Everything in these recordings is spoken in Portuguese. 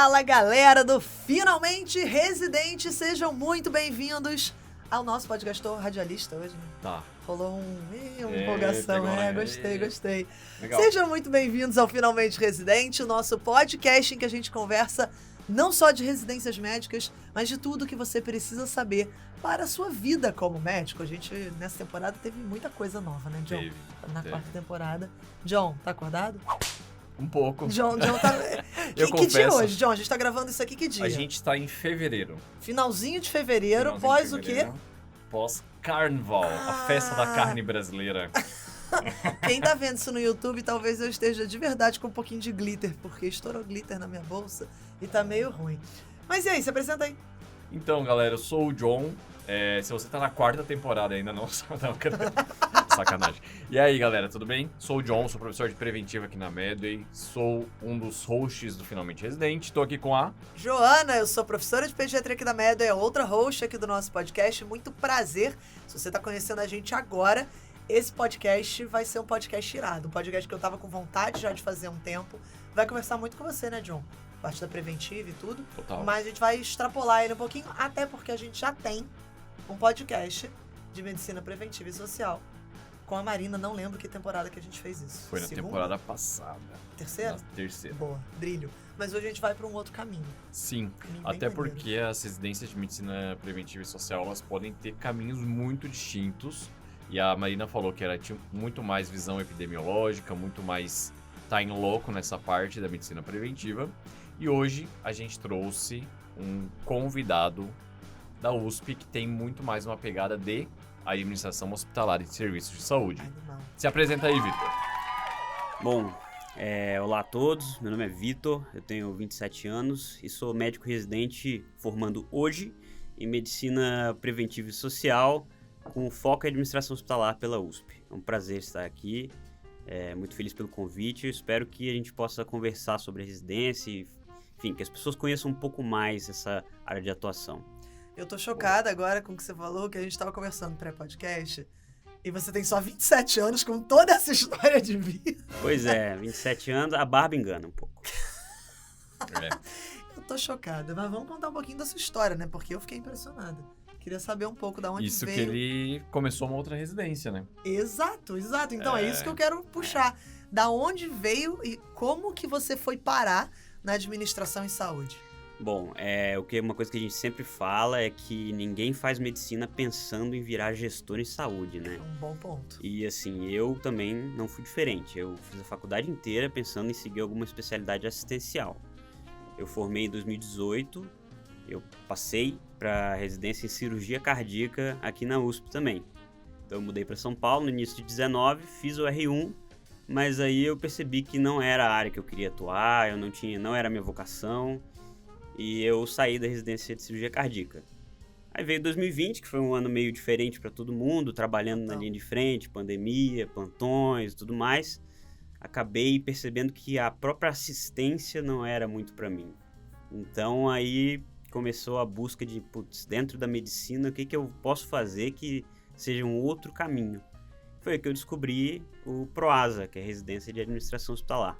Fala, galera do Finalmente Residente, sejam muito bem-vindos ao nosso podcastor radialista hoje, né? Tá. Rolou uma empolgação, gostei. Legal. Sejam muito bem-vindos ao Finalmente Residente, o nosso podcast em que a gente conversa não só de residências médicas, mas de tudo que você precisa saber para a sua vida como médico. A gente, nessa temporada, teve muita coisa nova, né, John? Teve. Quarta temporada. John, tá acordado? Um pouco. John tá... que dia é hoje, John? A gente tá gravando isso aqui que dia? A gente tá em fevereiro. Finalzinho de fevereiro, pós o quê? Pós-Carnival, a festa da carne brasileira. Quem tá vendo isso no YouTube, talvez eu esteja de verdade com um pouquinho de glitter, porque estourou glitter na minha bolsa e tá meio ruim. Mas e aí, se apresenta aí. Então, galera, eu sou o John. Se você tá na quarta temporada ainda, não, sacanagem. E aí, galera, tudo bem? Sou o John, sou professor de preventiva aqui na Medway, sou um dos hosts do Finalmente Residente, tô aqui com a... Joana, eu sou professora de pediatria aqui da Medway, é outra host aqui do nosso podcast, muito prazer. Se você tá conhecendo a gente agora, esse podcast vai ser um podcast irado, um podcast que eu tava com vontade já de fazer há um tempo. Vai conversar muito com você, né, John? Parte da preventiva e tudo. Total. Mas a gente vai extrapolar ele um pouquinho, até porque a gente já tem um podcast de medicina preventiva e social com a Marina. Não lembro que temporada que a gente fez isso. Foi na temporada passada. Terceira? Na terceira. Boa, brilho. Mas hoje a gente vai para um outro caminho. Sim, até porque as residências de medicina preventiva e social, elas podem ter caminhos muito distintos. E a Marina falou que ela tinha muito mais visão epidemiológica, muito mais tá em louco nessa parte da medicina preventiva. E hoje a gente trouxe um convidado da USP que tem muito mais uma pegada de administração hospitalar e de serviços de saúde. Se apresenta aí, Vitor. Bom, olá a todos, meu nome é Vitor, eu tenho 27 anos e sou médico residente formando hoje em medicina preventiva e social com foco em administração hospitalar pela USP. É um prazer estar aqui, muito feliz pelo convite, eu espero que a gente possa conversar sobre a residência e, enfim, que as pessoas conheçam um pouco mais essa área de atuação. Eu tô chocada agora com o que você falou, que a gente tava conversando pré-podcast, e você tem só 27 anos com toda essa história de vida. Pois é, 27 anos, a barba engana um pouco. Eu tô chocada, mas vamos contar um pouquinho da sua história, né? Porque eu fiquei impressionada. Queria saber um pouco da onde isso veio. Isso que ele começou uma outra residência, né? Exato. Então é isso que eu quero puxar. Da onde veio e como que você foi parar na administração em saúde? Bom, uma coisa que a gente sempre fala é que ninguém faz medicina pensando em virar gestor em saúde, né? É um bom ponto. E assim, eu também não fui diferente. Eu fiz a faculdade inteira pensando em seguir alguma especialidade assistencial. Eu formei em 2018, eu passei para residência em cirurgia cardíaca aqui na USP também. Então eu mudei para São Paulo no início de 19, fiz o R1, mas aí eu percebi que não era a área que eu queria atuar, não era a minha vocação. E eu saí da residência de cirurgia cardíaca. Aí veio 2020, que foi um ano meio diferente para todo mundo, trabalhando na linha de frente, pandemia, plantões e tudo mais. Acabei percebendo que a própria assistência não era muito para mim. Então aí começou a busca de, dentro da medicina, o que eu posso fazer que seja um outro caminho. Foi aí que eu descobri o PROASA, que é a residência de administração hospitalar.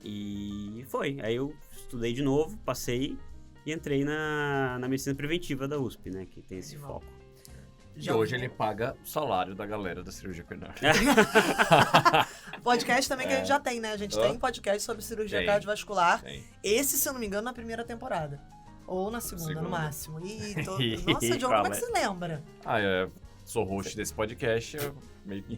E foi, aí eu estudei de novo, passei e entrei na medicina preventiva da USP, né, que tem esse foco. E hoje ele paga o salário da galera da cirurgia cardíaca. Podcast também que a gente já tem, né? A gente tem podcast sobre cirurgia cardiovascular. Tem. Esse, se eu não me engano, na primeira temporada. Ou na segunda. No máximo. Nossa, John, como é que você lembra? Sou host desse podcast, eu meio que...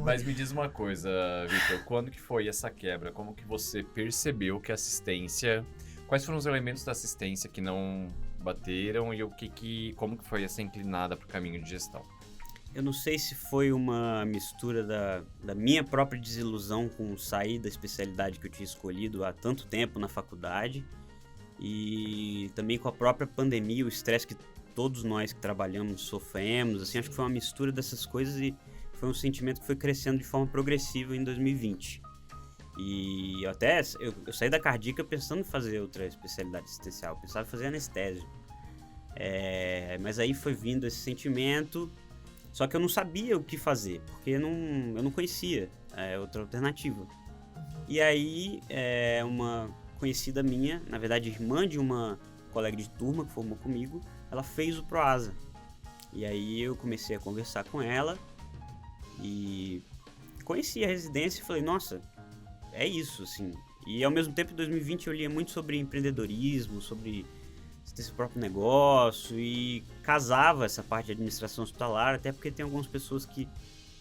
Mas me diz uma coisa, Vitor, quando que foi essa quebra? Como que você percebeu que a assistência... Quais foram os elementos da assistência que não bateram e como que foi essa inclinada para o caminho de gestão? Eu não sei se foi uma mistura da minha própria desilusão com sair da especialidade que eu tinha escolhido há tanto tempo na faculdade e também com a própria pandemia, o estresse que todos nós que trabalhamos sofremos, assim, acho que foi uma mistura dessas coisas e foi um sentimento que foi crescendo de forma progressiva em 2020. E eu saí da cardíaca pensando em fazer outra especialidade assistencial, eu pensava em fazer anestésio. Mas aí foi vindo esse sentimento, só que eu não sabia o que fazer, porque eu não conhecia outra alternativa. E aí, uma conhecida minha, na verdade irmã de uma colega de turma que formou comigo, ela fez o Proasa. E aí eu comecei a conversar com ela e conheci a residência e falei, nossa, é isso, assim. E ao mesmo tempo, em 2020, eu lia muito sobre empreendedorismo, sobre ter seu próprio negócio e casava essa parte de administração hospitalar, até porque tem algumas pessoas que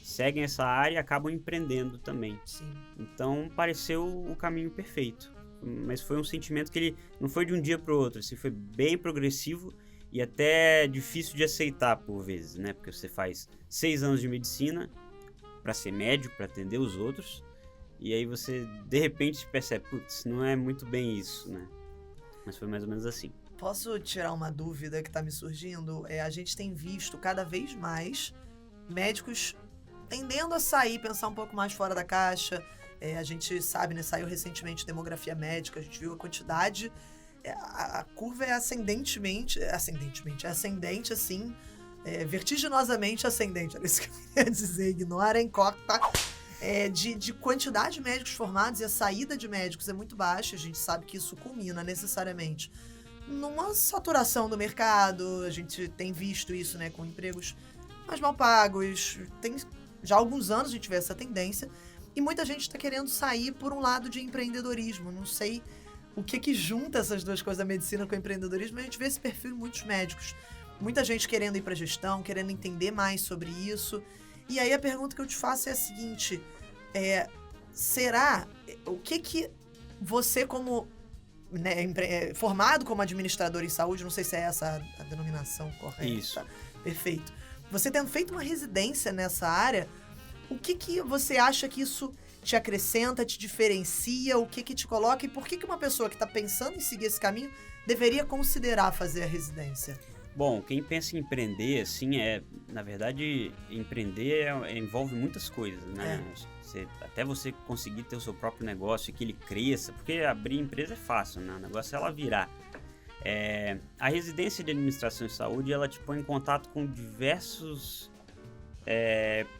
seguem essa área e acabam empreendendo também. Sim. Então, pareceu o caminho perfeito. Mas foi um sentimento que ele não foi de um dia para o outro, assim, foi bem progressivo e até difícil de aceitar por vezes, né? Porque você faz 6 anos de medicina para ser médico, para atender os outros, e aí você, de repente, percebe, putz, não é muito bem isso, né? Mas foi mais ou menos assim. Posso tirar uma dúvida que está me surgindo? A gente tem visto cada vez mais médicos tendendo a sair, pensar um pouco mais fora da caixa. A gente sabe, né? Saiu recentemente demografia médica, a gente viu a quantidade. A curva é ascendente assim, vertiginosamente ascendente. Era isso que eu queria dizer, ignorem, corta. De quantidade de médicos formados, e a saída de médicos é muito baixa. A gente sabe que isso culmina necessariamente numa saturação do mercado. A gente tem visto isso, né, com empregos mais mal pagos. Tem já há alguns anos a gente vê essa tendência. E muita gente está querendo sair por um lado de empreendedorismo. Não sei o que junta essas duas coisas, da medicina com o empreendedorismo, mas a gente vê esse perfil em muitos médicos. Muita gente querendo ir para gestão, querendo entender mais sobre isso. E aí a pergunta que eu te faço é a seguinte, o que você como, né, formado como administrador em saúde, não sei se é essa a denominação correta. Isso. Perfeito. Você tendo feito uma residência nessa área, o que você acha que isso te acrescenta, te diferencia, o que te coloca, e por que uma pessoa que está pensando em seguir esse caminho deveria considerar fazer a residência? Bom, quem pensa em empreender, assim, na verdade, empreender envolve muitas coisas, né? Até você conseguir ter o seu próprio negócio e que ele cresça, porque abrir empresa é fácil, né? O negócio é ela virar. A residência de administração em saúde, ela te põe em contato com diversos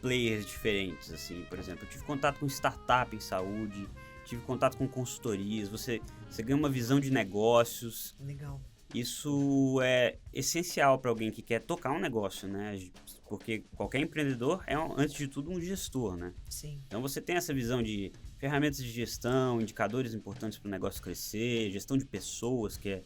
players diferentes, assim. Por exemplo, eu tive contato com startup em saúde, tive contato com consultorias, você ganha uma visão de negócios. Legal. Isso é essencial para alguém que quer tocar um negócio, né? Porque qualquer empreendedor é, antes de tudo, um gestor, né? Sim. Então você tem essa visão de ferramentas de gestão, indicadores importantes para o negócio crescer, gestão de pessoas, que é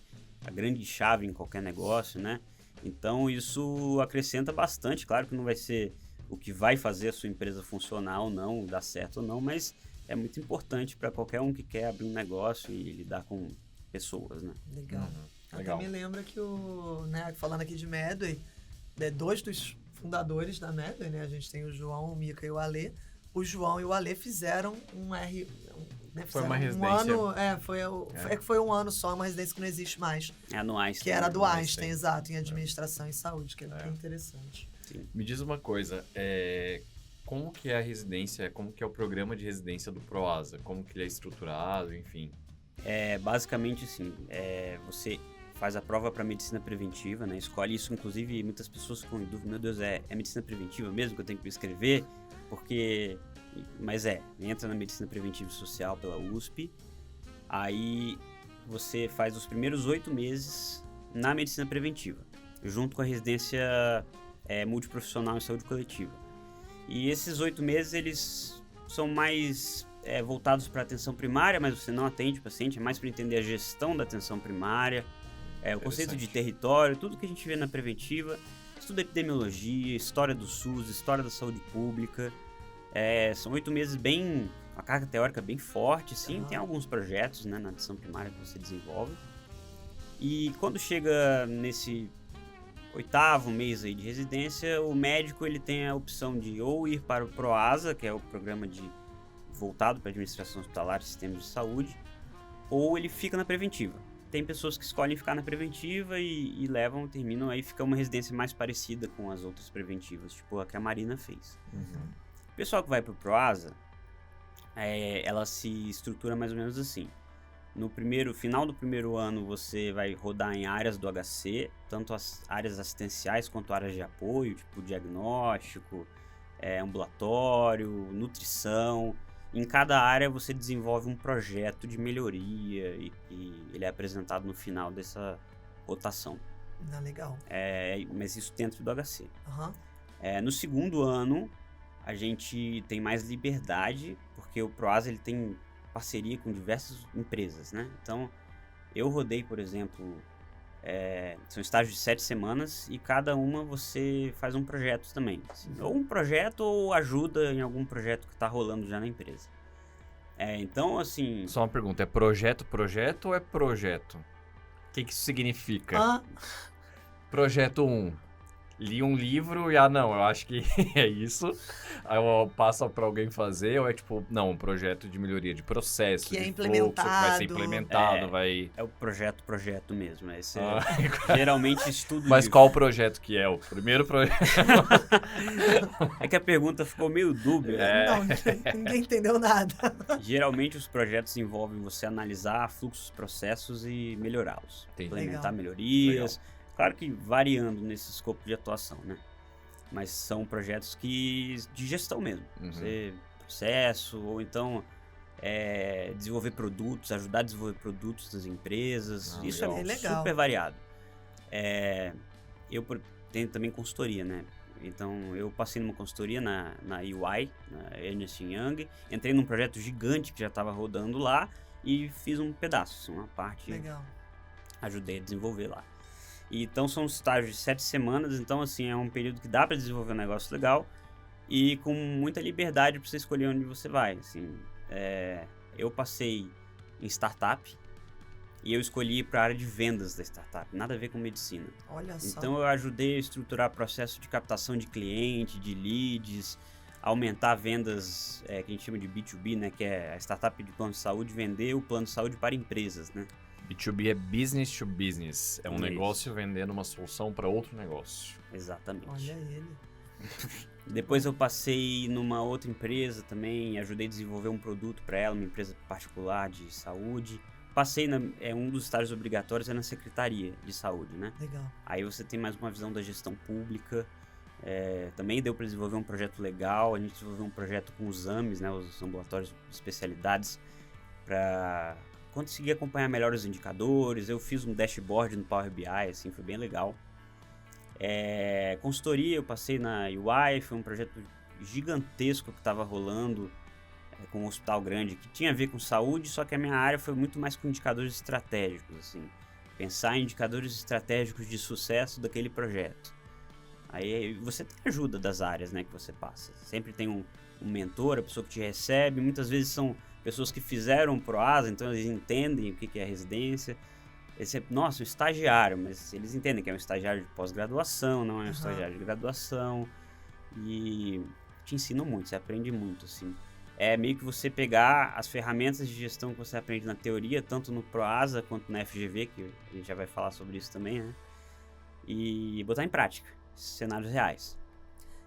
a grande chave em qualquer negócio, né? Então isso acrescenta bastante. Claro que não vai ser o que vai fazer a sua empresa funcionar ou não, dar certo ou não, mas é muito importante para qualquer um que quer abrir um negócio e lidar com pessoas, né? Legal. Legal. Até me lembra que falando aqui de Medway, 2 dos fundadores da Medway, né? A gente tem o João, o Mica e o Alê. O João e o Alê fizeram foi uma residência. Foi um ano só, uma residência que não existe mais. É a no Einstein. Que era do Einstein, exato, em administração e saúde, que é bem interessante. Sim. Me diz uma coisa, como que é a residência, como que é o programa de residência do Proasa? Como que ele é estruturado, enfim? Basicamente, assim, você faz a prova para medicina preventiva, né? Escolhe isso, inclusive, muitas pessoas ficam em dúvida, meu Deus, é medicina preventiva mesmo que eu tenho que escrever? Mas entra na medicina preventiva e social pela USP, aí você faz os primeiros 8 meses na medicina preventiva, junto com a residência multiprofissional em saúde coletiva. E esses 8 meses, eles são mais voltados para a atenção primária, mas você não atende o paciente, é mais para entender a gestão da atenção primária, o conceito de território, tudo que a gente vê na preventiva, estuda epidemiologia, história do SUS, história da saúde pública. São 8 meses uma carga teórica bem forte, sim. Tem alguns projetos, né, na atenção primária que você desenvolve. E quando chega nesse 8º mês aí de residência, o médico ele tem a opção de ou ir para o Proasa, que é o programa voltado para a administração hospitalar e sistemas de saúde, ou ele fica na preventiva. Tem pessoas que escolhem ficar na preventiva e terminam, aí fica uma residência mais parecida com as outras preventivas, tipo a que a Marina fez. Uhum. O pessoal que vai para o Proasa, ela se estrutura mais ou menos assim. No final do primeiro ano, você vai rodar em áreas do HC, tanto as áreas assistenciais quanto áreas de apoio, tipo diagnóstico, ambulatório, nutrição. Em cada área você desenvolve um projeto de melhoria e ele é apresentado no final dessa rotação. Legal. Mas isso dentro do HC. Uhum. No segundo ano, a gente tem mais liberdade, porque o Proasa ele tem parceria com diversas empresas, né? Então, eu rodei, por exemplo, são estágios de 7 semanas e cada uma você faz um projeto também. Assim, ou um projeto ou ajuda em algum projeto que está rolando já na empresa. Então, assim... Só uma pergunta, é projeto ou é projeto? O que isso significa? Projeto 1. Li um livro e, não, eu acho que é isso. Aí eu passo pra alguém fazer, ou é tipo, não, um projeto de melhoria de processo, que de é implementado. fluxo, que vai ser implementado, vai... É o projeto mesmo. Geralmente estudo... Mas qual projeto que é? O primeiro projeto? É que a pergunta ficou meio dúbia. Não, ninguém entendeu nada. Geralmente os projetos envolvem você analisar fluxos, processos e melhorá-los. Implementar melhorias... Legal. Claro que variando nesse escopo de atuação, né? Mas são projetos de gestão mesmo. Você, processo, ou então desenvolver produtos, ajudar a desenvolver produtos das empresas. Isso é legal. Super variado. Eu tenho também consultoria, né? Então, eu passei numa consultoria na EY, na Ernst Young. Entrei num projeto gigante que já estava rodando lá e fiz um pedaço, uma parte. Legal. Ajudei a desenvolver lá. Então são estágios de 7 semanas, então assim, é um período que dá para desenvolver um negócio legal e com muita liberdade para você escolher onde você vai. Assim, eu passei em startup e eu escolhi para a área de vendas da startup, nada a ver com medicina. Olha só. Então eu ajudei a estruturar processo de captação de cliente, de leads, aumentar vendas que a gente chama de B2B, né, que é a startup de plano de saúde vender o plano de saúde para empresas, né? B2B é business to business. É um negócio vendendo uma solução para outro negócio. Exatamente. Olha ele. Depois eu passei numa outra empresa também, ajudei a desenvolver um produto para ela, uma empresa particular de saúde. Passei um dos estágios obrigatórios na Secretaria de Saúde, né? Legal. Aí você tem mais uma visão da gestão pública. Também deu para desenvolver um projeto legal. A gente desenvolveu um projeto com os AMES, né, os ambulatórios de especialidades, para consegui acompanhar melhor os indicadores. Eu fiz um dashboard no Power BI, assim, foi bem legal. Consultoria, eu passei na UI, foi um projeto gigantesco que estava rolando com um hospital grande, que tinha a ver com saúde, só que a minha área foi muito mais com indicadores estratégicos, assim. Pensar em indicadores estratégicos de sucesso daquele projeto. Aí você tem ajuda das áreas, né, que você passa. Sempre tem um mentor, a pessoa que te recebe, muitas vezes são pessoas que fizeram Proasa, então eles entendem o que é residência. Nossa, um estagiário, mas eles entendem que é um estagiário de pós-graduação, não é um estagiário de graduação. E te ensinam muito, você aprende muito, assim. É meio que você pegar as ferramentas de gestão que você aprende na teoria, tanto no Proasa quanto na FGV, que a gente já vai falar sobre isso também, né? E botar em prática, cenários reais.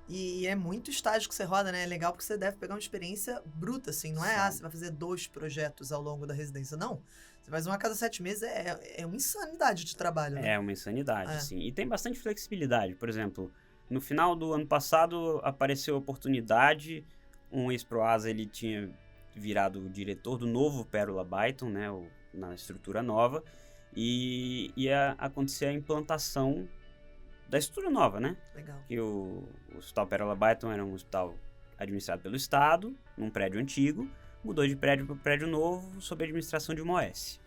E é muito estágio que você roda, né? É legal porque você deve pegar uma experiência bruta, assim. Não é, você vai fazer 2 projetos ao longo da residência. Não. Você faz uma a cada 7 meses, é uma insanidade de trabalho, né? É uma insanidade, assim. E tem bastante flexibilidade. Por exemplo, no final do ano passado, apareceu a oportunidade. Um ex-Proasa, ele tinha virado o diretor do novo Pérola Byton, né? Na estrutura nova. E ia acontecer a implantação da estrutura nova, né? Legal. Que o Hospital Pérola Byton era um hospital administrado pelo Estado, num prédio antigo, mudou de prédio para prédio novo, sob a administração de uma OS.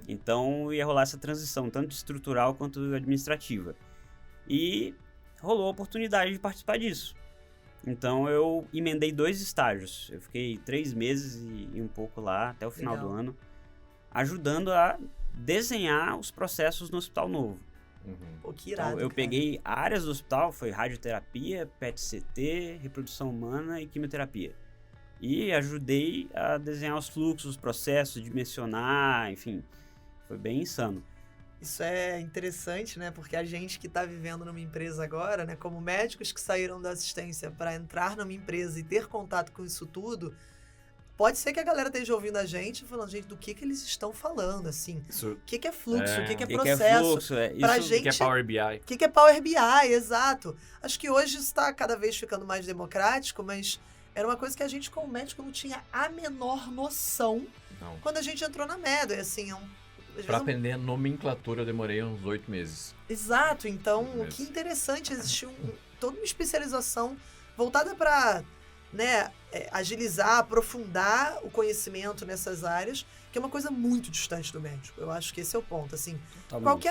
Então ia rolar essa transição, tanto estrutural quanto administrativa. E rolou a oportunidade de participar disso. Então eu emendei 2 estágios. Eu fiquei 3 meses e um pouco lá, até o final do ano, ajudando a desenhar os processos no hospital novo. Pô, que irado, então, eu peguei áreas do hospital, foi radioterapia, PET-CT, reprodução humana e quimioterapia. E ajudei a desenhar os fluxos, os processos, dimensionar, enfim, foi bem insano. Isso é interessante, né? Porque a gente que está vivendo numa empresa agora, né? Como médicos que saíram da assistência para entrar numa empresa e ter contato com isso tudo, pode ser que a galera esteja ouvindo a gente falando, gente, do que eles estão falando, assim. O que é fluxo, o que é processo. Que é fluxo, pra isso, gente, que é Power BI. O que é Power BI, exato. Acho que hoje está cada vez ficando mais democrático, mas era uma coisa que a gente, como médico, não tinha a menor noção quando a gente entrou na Medway, assim, Pra aprender a nomenclatura eu demorei uns 8 meses. Exato, então, que interessante, existiu toda uma especialização voltada para, né, agilizar, aprofundar o conhecimento nessas áreas, que é uma coisa muito distante do médico. Eu acho que esse é o ponto, assim. Totalmente.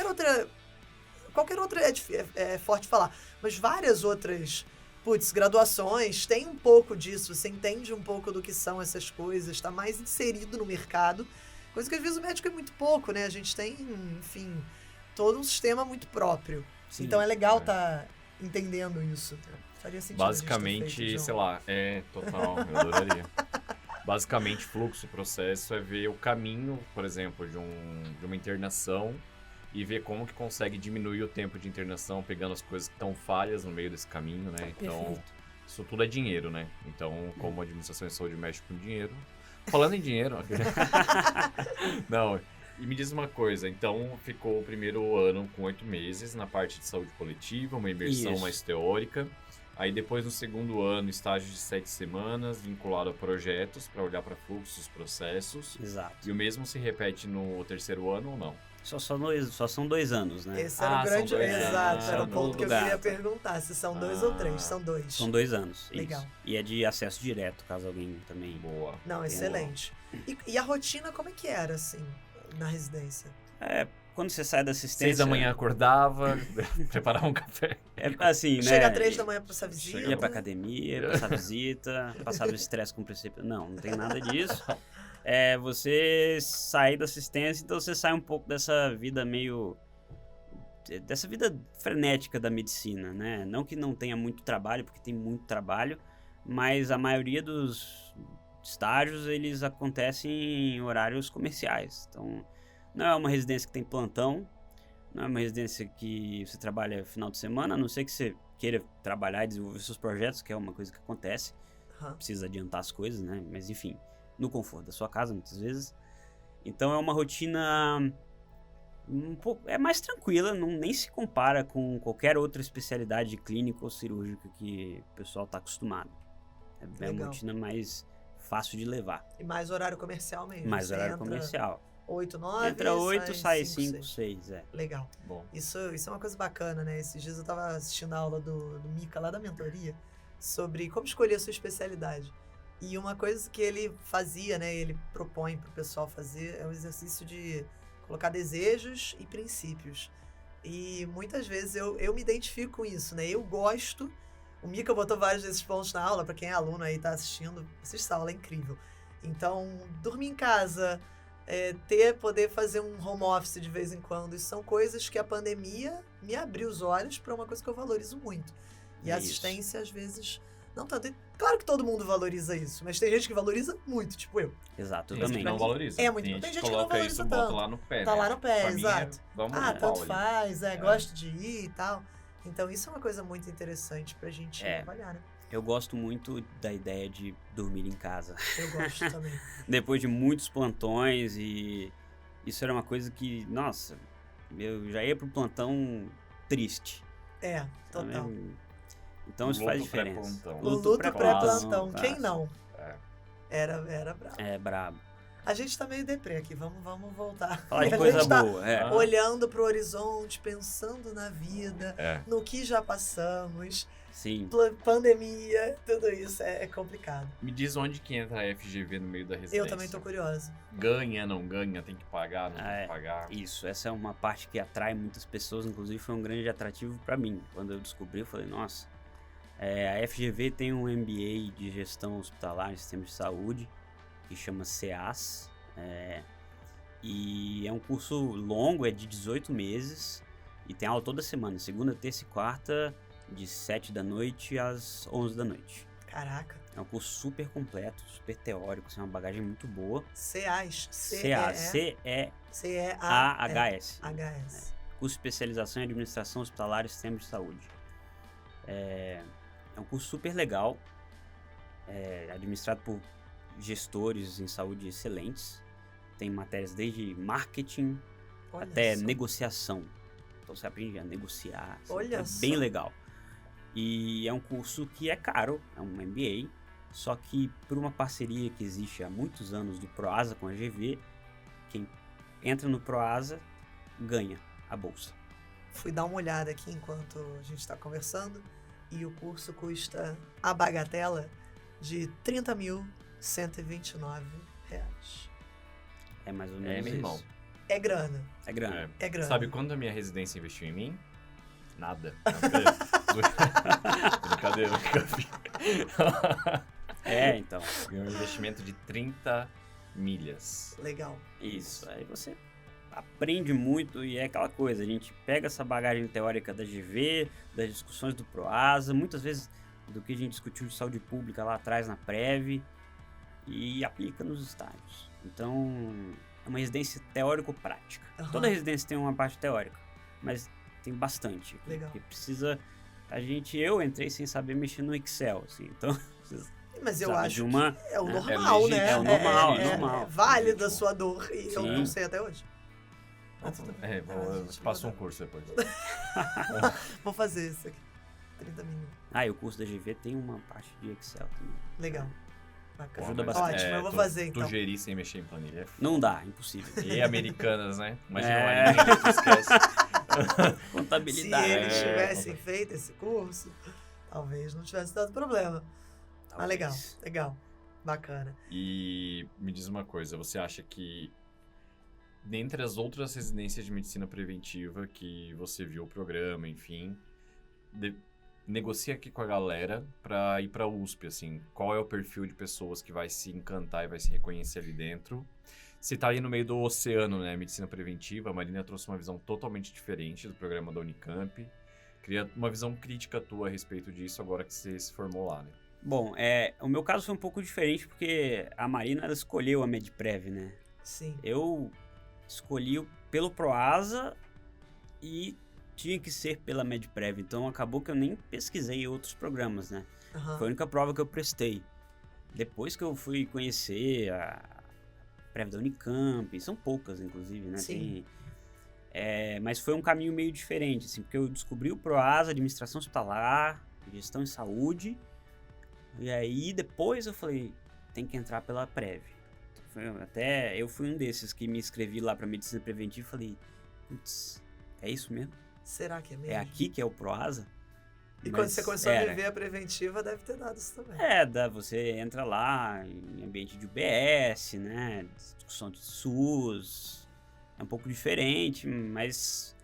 Qualquer outra é forte falar, mas várias outras, graduações tem um pouco disso, você entende um pouco do que são essas coisas, está mais inserido no mercado, coisa que às vezes o médico é muito pouco, né? A gente tem, enfim, todo um sistema muito próprio. Sim, então é legal estar entendendo isso. Faria sentido. Basicamente, sei lá, total, eu adoraria. Basicamente, fluxo, processo é ver o caminho, por exemplo, de uma internação e ver como que consegue diminuir o tempo de internação, pegando as coisas que estão falhas no meio desse caminho, né? Então, isso tudo é dinheiro, né? Então, como a administração de saúde mexe com dinheiro... Falando em dinheiro... Não, e me diz uma coisa, então ficou o primeiro ano com 8 meses na parte de saúde coletiva, uma imersão mais teórica. Aí depois no segundo ano, estágio de 7 semanas, vinculado a projetos para olhar para fluxos, processos. Exato. E o mesmo se repete no terceiro ano ou não? Só são 2 anos, né? Esse era o grande... Exato, era o ponto que eu queria perguntar, se são 2 ou 3. São 2. São 2 anos, legal. Isso. E é de acesso direto, caso alguém também... Boa. Não, excelente. E a rotina, como é que era, assim, na residência? Quando você sai da assistência... 6 da manhã acordava, preparava um café. Assim, né? Chega 3 da manhã pra essa visita. Ia pra academia, passava visita, passava estresse com o preceptor. Não tem nada disso. Você sai da assistência, então você sai um pouco dessa vida dessa vida frenética da medicina, né? Não que não tenha muito trabalho, porque tem muito trabalho, mas a maioria dos estágios, eles acontecem em horários comerciais. Então, não é uma residência que tem plantão, não é uma residência que você trabalha final de semana, a não ser que você queira trabalhar e desenvolver seus projetos, que é uma coisa que acontece. Precisa adiantar as coisas, né? Mas enfim, no conforto da sua casa, muitas vezes. Então é uma rotina um pouco, mais tranquila, nem se compara com qualquer outra especialidade clínica ou cirúrgica que o pessoal está acostumado. É uma rotina mais fácil de levar. E mais horário comercial mesmo. Mais horário comercial. 8, 9, entra 8, sai 5, 6, Legal. Bom. Isso é uma coisa bacana, né? Esses dias eu tava assistindo a aula do Mika, lá da mentoria, sobre como escolher a sua especialidade. E uma coisa que ele fazia, né, ele propõe pro pessoal fazer, é o exercício de colocar desejos e princípios. E muitas vezes eu me identifico com isso, né? Eu gosto... O Mika botou vários desses pontos na aula, para quem é aluno aí tá assistindo, essa aula é incrível. Então, dormir em casa, poder fazer um home office de vez em quando, isso são coisas que a pandemia me abriu os olhos para uma coisa que eu valorizo muito. E a assistência, às vezes, não tanto. Claro que todo mundo valoriza isso, mas tem gente que valoriza muito, tipo eu. Exato, eu também. também. Não valoriza. Tem gente que não valoriza tanto. Bota lá no pé, tá lá no pé, exato. Tanto ali. faz, gosto de ir e tal. Então isso é uma coisa muito interessante pra gente avaliar, né? Eu gosto muito da ideia de dormir em casa. Eu gosto também. Depois de muitos plantões e isso era uma coisa que, nossa, eu já ia pro plantão triste. Total. Então isso faz diferença. O luto pré-plantão, quem não? Era brabo. É brabo. A gente tá meio deprê aqui, vamos voltar. Falar de coisa boa, olhando pro horizonte, pensando na vida, no que já passamos. Sim. Pandemia, tudo isso é complicado. Me diz onde que entra a FGV no meio da residência. Eu também tô curiosa. Ganha, não ganha, tem que pagar, não tem que pagar. Isso, essa é uma parte que atrai muitas pessoas, inclusive foi um grande atrativo para mim. Quando eu descobri, eu falei, nossa, a FGV tem um MBA de gestão hospitalar e sistema de saúde, que chama CEAS, e é um curso longo, é de 18 meses, e tem aula toda semana, segunda, terça e quarta, de 7 da noite às 11 da noite. Caraca. É um curso super completo, super teórico, assim, uma bagagem muito boa. CEAS. C-E-A-H-S. Curso de especialização em administração hospitalar e sistema de saúde. É um curso super legal, administrado por gestores em saúde excelentes. Tem matérias desde marketing até negociação. Então você aprende a negociar. É bem legal. E é um curso que é caro, é um MBA. Só que por uma parceria que existe há muitos anos do Proasa com a GV, quem entra no Proasa ganha a bolsa. Fui dar uma olhada aqui enquanto a gente está conversando e o curso custa a bagatela de R$ 30.129. É mais ou menos mesmo. isso. É grana. É grana. É grana. Sabe quando a minha residência investiu em mim? Nada. Brincadeira. Então. Ganhou um investimento de 30 milhas. Legal. Isso. Aí você aprende muito e é aquela coisa. A gente pega essa bagagem teórica da GV, das discussões do Proasa, muitas vezes do que a gente discutiu de saúde pública lá atrás na Prev e aplica nos estágios. Então, é uma residência teórico-prática. Uhum. Toda residência tem uma parte teórica, mas tem bastante. Legal. Porque precisa... Eu entrei sem saber mexer no Excel, assim, então... Mas eu sabe, acho de uma- que é o normal, né? É o normal, é normal. É válida a sua dor e eu Sim. não sei até hoje. Mas tudo bem. Eu te passo um curso depois. Vou fazer isso aqui. 30 minutos. E o curso da GV tem uma parte de Excel também. Legal. Bacana. Ajuda Mas, bastante. Ótimo, eu vou fazer então. Tu gerir sem mexer em planilha. Não dá, impossível. E americanas, né? Imagina É. uma linha, tu esquece. Se Contabilidade. eles É, tivessem feito esse curso, talvez não tivesse dado problema. Ah, legal, Talvez. legal. Bacana. E me diz uma coisa, você acha que dentre as outras residências de medicina preventiva que você viu o programa, enfim, negocia aqui com a galera pra ir pra USP, assim, qual é o perfil de pessoas que vai se encantar e vai se reconhecer ali dentro? Você tá aí no meio do oceano, né, medicina preventiva, a Marina trouxe uma visão totalmente diferente do programa da Unicamp. Queria uma visão crítica tua a respeito disso agora que você se formou lá, né? Bom, o meu caso foi um pouco diferente porque a Marina ela escolheu a MedPrev, né? Sim. Eu escolhi pelo Proasa e tinha que ser pela MedPrev, então acabou que eu nem pesquisei outros programas, né? Aham. Foi a única prova que eu prestei. Depois que eu fui conhecer a Prev da Unicamp, são poucas inclusive, né? Sim. Mas foi um caminho meio diferente, assim, porque eu descobri o Proasa, administração hospitalar, gestão em saúde, e aí depois eu falei, tem que entrar pela Prev. Até eu fui um desses que me inscrevi lá para medicina preventiva e falei, putz, é isso mesmo? Será que é mesmo? É aqui que é o Proasa? E quando Mas você começou a era. viver a preventiva, deve ter dado isso também. Você entra lá em ambiente de UBS, né, discussão de SUS, é um pouco diferente, mas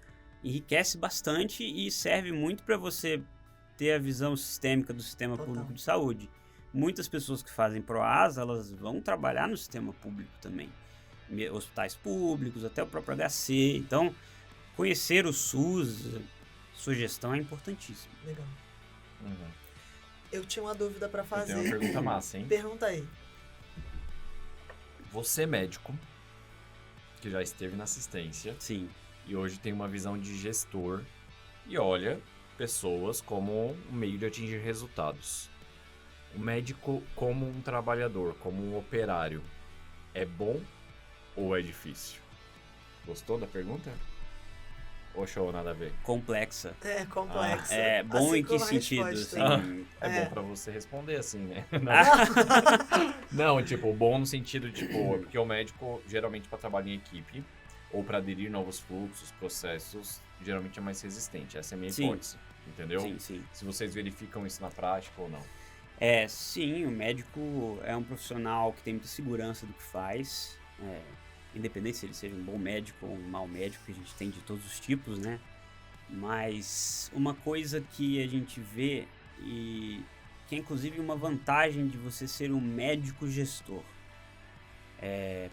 enriquece bastante e serve muito para você ter a visão sistêmica do sistema Total. público de saúde. Muitas pessoas que fazem Proasa, elas vão trabalhar no sistema público também. Hospitais públicos, até o próprio HC. Então, conhecer o SUS, sua gestão é importantíssimo. Legal. Uhum. Eu tinha uma dúvida pra Eu tenho uma fazer. pergunta massa, hein? Pergunta aí. Você é médico, que já esteve na assistência, Sim. e hoje tem uma visão de gestor, e olha pessoas como um meio de atingir resultados. O médico como um trabalhador, como um operário, é bom ou é difícil? Gostou da pergunta? Ou show, nada a ver? Complexa. É complexo. Bom Assim em que como a sentido? resposta. Assim? É É. bom pra você responder assim, né? Não, tipo, bom no sentido, tipo, porque o médico, geralmente para trabalhar em equipe, ou para aderir novos fluxos, processos, geralmente é mais resistente. Essa é a minha Sim. hipótese, entendeu? Sim, sim. Se vocês verificam isso na prática ou não. Sim, o médico é um profissional que tem muita segurança do que faz, independente se ele seja um bom médico ou um mau médico, que a gente tem de todos os tipos, né? Mas uma coisa que a gente vê, e que é inclusive uma vantagem de você ser um médico gestor,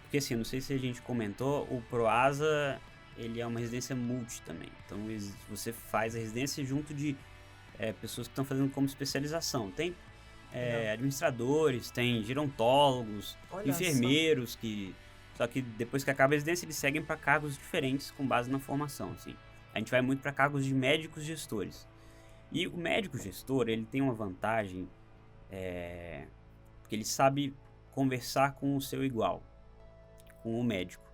porque assim, não sei se a gente comentou, o Proasa, ele é uma residência multi também, então você faz a residência junto de pessoas que estão fazendo como especialização, tem administradores, tem gerontólogos, Olha enfermeiros só que depois que acaba a residência eles seguem para cargos diferentes com base na formação, assim. A gente vai muito para cargos de médicos gestores. E o médico gestor, ele tem uma vantagem, porque ele sabe conversar com o seu igual, com o médico.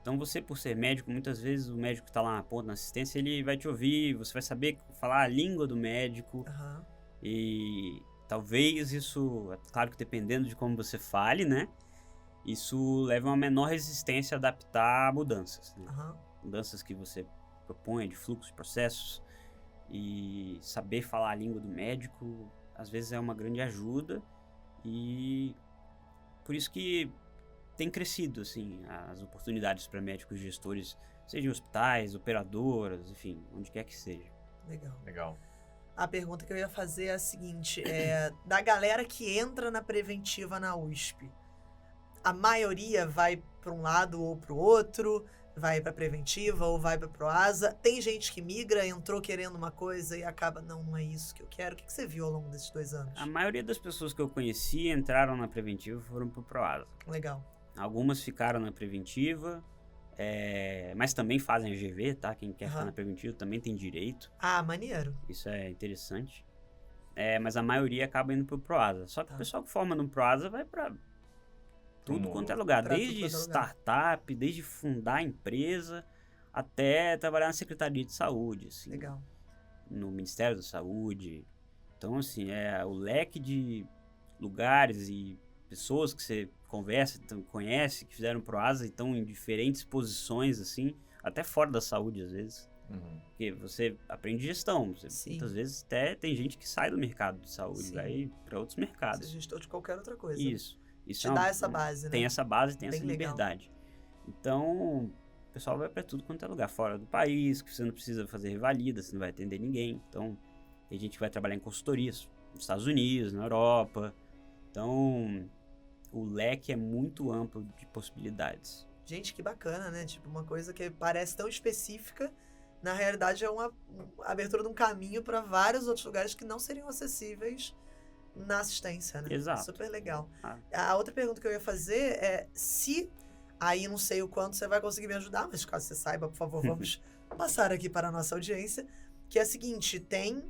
Então você, por ser médico, muitas vezes o médico que está lá na ponta, na assistência, ele vai te ouvir, você vai saber falar a língua do médico. Aham. E talvez isso, claro que dependendo de como você fale, né? Isso leva a uma menor resistência a adaptar a mudanças, né? Mudanças que você propõe de fluxos, de processos, e saber falar a língua do médico, às vezes é uma grande ajuda, e por isso que tem crescido, assim, as oportunidades para médicos gestores, seja em hospitais, operadoras, enfim, onde quer que seja. Legal. A pergunta que eu ia fazer é a seguinte, da galera que entra na preventiva na USP, a maioria vai para um lado ou para o outro, vai para preventiva ou vai para Proasa? Tem gente que migra, entrou querendo uma coisa e acaba, não é isso que eu quero. O que você viu ao longo desses 2 anos? A maioria das pessoas que eu conheci entraram na preventiva e foram pro Proasa. Legal. Algumas ficaram na preventiva, mas também fazem a GV, tá? Quem quer ficar na preventiva também tem direito. Ah, maneiro. Isso é interessante. Mas a maioria acaba indo pro Proasa. Só que o pessoal que forma no Proasa vai pra tudo quanto é lugar. Desde startup, desde fundar a empresa, até trabalhar na Secretaria de Saúde. Assim, legal. No Ministério da Saúde. Então, assim, o leque de lugares e pessoas que você conversa, conhece, que fizeram Proasa e estão em diferentes posições, assim, até fora da saúde, às vezes. Porque você aprende gestão. Muitas vezes até tem gente que sai do mercado de saúde, vai para outros mercados. Você é gestor de qualquer outra coisa. Isso te dá essa base, né? Tem essa base, tem bem essa liberdade. Então, o pessoal vai para tudo quanto é lugar. Fora do país, que você não precisa fazer revalida, você não vai atender ninguém. Então, tem gente que vai trabalhar em consultorias nos Estados Unidos, na Europa. Então, o leque é muito amplo de possibilidades. Gente, que bacana, né? Tipo, uma coisa que parece tão específica, na realidade é uma abertura de um caminho para vários outros lugares que não seriam acessíveis na assistência, né? Exato. Super legal. A outra pergunta que eu ia fazer é se, aí não sei o quanto você vai conseguir me ajudar, mas caso você saiba, por favor, vamos passar aqui para a nossa audiência, que é a seguinte, tem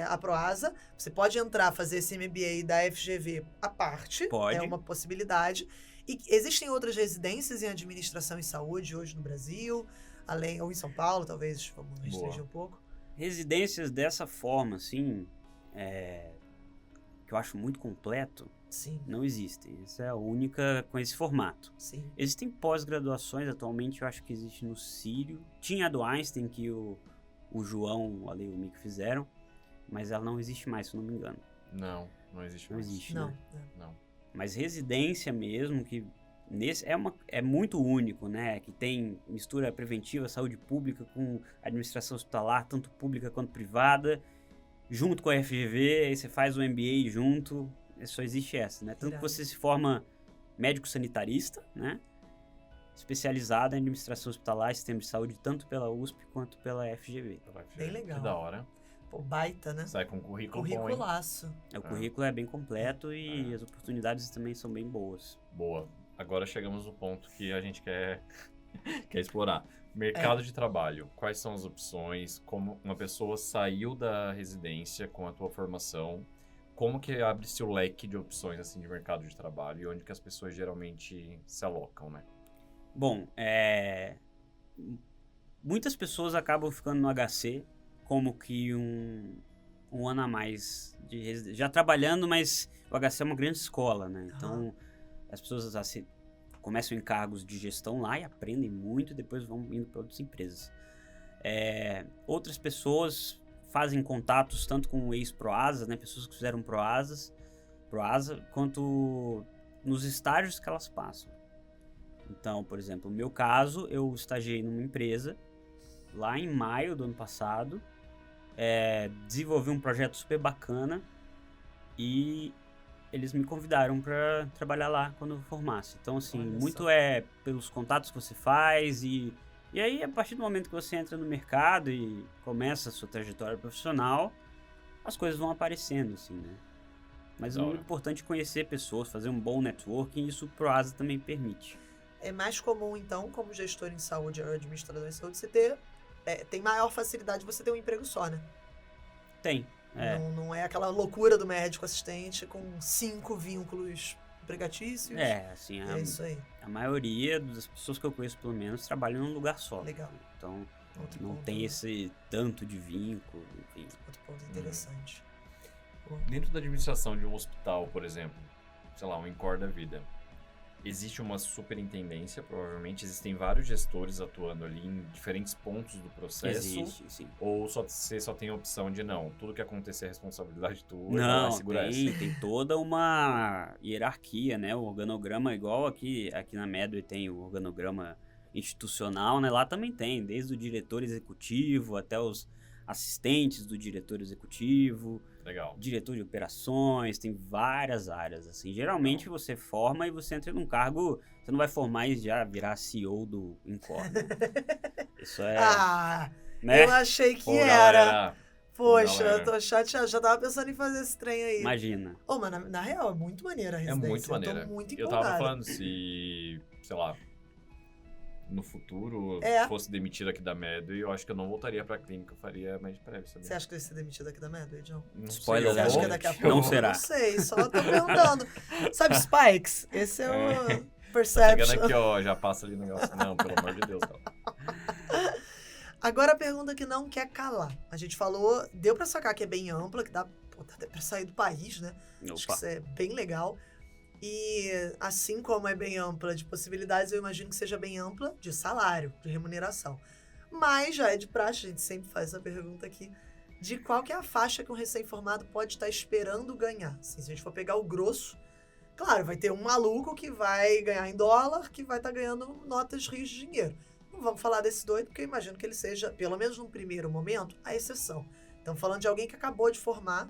a Proasa, você pode entrar, fazer esse MBA da FGV à parte, pode. É uma possibilidade, e existem outras residências em administração e saúde hoje no Brasil, ou em São Paulo, talvez, vamos restringir um pouco. Residências dessa forma, assim, que eu acho muito completo, Sim. Não existem. Essa é a única com esse formato. Sim. Existem pós-graduações, atualmente eu acho que existe no Sírio. Tinha a do Einstein, que o João, ali, o Mico fizeram, mas ela não existe mais, se eu não me engano. Não existe mais. Não existe, não, né? Não. Mas residência mesmo, que é muito único, né? Que tem mistura preventiva, saúde pública com administração hospitalar, tanto pública quanto privada, junto com a FGV, aí você faz o MBA junto, só existe essa, né? Tanto que você se forma médico sanitarista, né? Especializado em administração hospitalar e sistema de saúde, tanto pela USP quanto pela FGV. Bem legal. Que da hora. Pô, baita, né? Sai com currículo Curriculaço. O currículo é bem completo e as oportunidades também são bem boas. Boa. Agora chegamos no ponto que a gente quer explorar. Mercado de trabalho. Quais são as opções? Como uma pessoa saiu da residência com a tua formação, como que abre-se o leque de opções assim, de mercado de trabalho e onde que as pessoas geralmente se alocam, né? Bom, muitas pessoas acabam ficando no HC como que um ano a mais de residência. Já trabalhando, mas o HC é uma grande escola, né? Então, as pessoas começam em cargos de gestão lá e aprendem muito e depois vão indo para outras empresas. Outras pessoas fazem contatos tanto com ex-Proasa, né? Pessoas que fizeram Proasa, quanto nos estágios que elas passam. Então, por exemplo, no meu caso, eu estagiei numa empresa lá em maio do ano passado, desenvolvi um projeto super bacana e eles me convidaram para trabalhar lá quando eu formasse. Então, assim, muito pelos contatos que você faz e aí, a partir do momento que você entra no mercado e começa a sua trajetória profissional, as coisas vão aparecendo, assim, né? Mas é muito importante conhecer pessoas, fazer um bom networking e isso o Proasa também permite. É mais comum, então, como gestor em saúde ou administrador em saúde, você tem maior facilidade de você ter um emprego só, né? Tem. Não é aquela loucura do médico assistente com 5 vínculos empregatícios. Assim, é isso aí. A maioria das pessoas que eu conheço, pelo menos, trabalham num lugar só. Legal. Então, não tem esse tanto de vínculo, enfim. Outro ponto interessante. Dentro da administração de um hospital, por exemplo, sei lá, um Incor da vida, existe uma superintendência, provavelmente existem vários gestores atuando ali em diferentes pontos do processo. Existe, sim. Ou você só tem a opção de não, tudo que acontecer é responsabilidade tua, Não, vai segurar tem toda uma hierarquia, né? O organograma, igual aqui na Medway tem o organograma institucional, né? Lá também tem, desde o diretor executivo até os assistentes do diretor executivo. Legal. Diretor de operações, tem várias áreas, assim. Geralmente você forma e você entra num cargo, você não vai formar e já virar CEO do Incor, né? Isso é... né? Eu achei que Pô, era. galera, Poxa, galera. eu tô chateado, já tava pensando em fazer esse trem aí. Imagina. Mas na real, é muito maneira a É residência. muito maneiro. Eu tô muito Eu empolgada. tava falando se, sei lá, no futuro fosse demitido aqui da Medway, eu acho que eu não voltaria pra clínica, eu faria mais breve, sabia? Você acha que vai ser demitido aqui da Medway, John? Não Spoiler sei, eu Você acha vou- que daqui a eu pouco? Não vou- será. Não sei, só tô perguntando. Sabe Spikes? Esse é o Tá chegando Perception. aqui, ó, já passa ali o negócio. Não, pelo amor de Deus, cara. Agora a pergunta que não quer calar. A gente falou, deu pra sacar que é bem ampla, que dá até pra sair do país, né? Acho que Opa. isso é bem legal. E assim como é bem ampla de possibilidades, eu imagino que seja bem ampla de salário, de remuneração. Mas já é de praxe, a gente sempre faz essa pergunta aqui, de qual que é a faixa que um recém-formado pode estar esperando ganhar. Assim, se a gente for pegar o grosso, claro, vai ter um maluco que vai ganhar em dólar, que vai estar ganhando notas rios de dinheiro. Não vamos falar desse doido, porque eu imagino que ele seja, pelo menos num primeiro momento, a exceção. Então, falando de alguém que acabou de formar,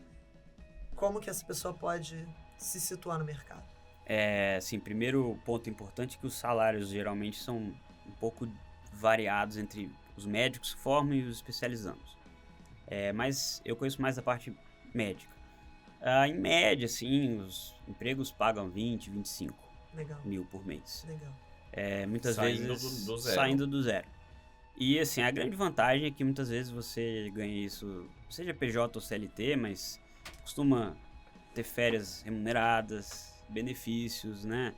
como que essa pessoa pode se situar no mercado? Assim, primeiro ponto importante é que os salários geralmente são um pouco variados entre os médicos que formam e os especializandos. Mas eu conheço mais a parte médica. Em média, assim, os empregos pagam 20, 25 Legal, mil por mês. legal. Muitas Saindo vezes do zero. saindo do zero. E assim, a grande vantagem é que muitas vezes você ganha isso, seja PJ ou CLT, mas costuma ter férias remuneradas, benefícios, né?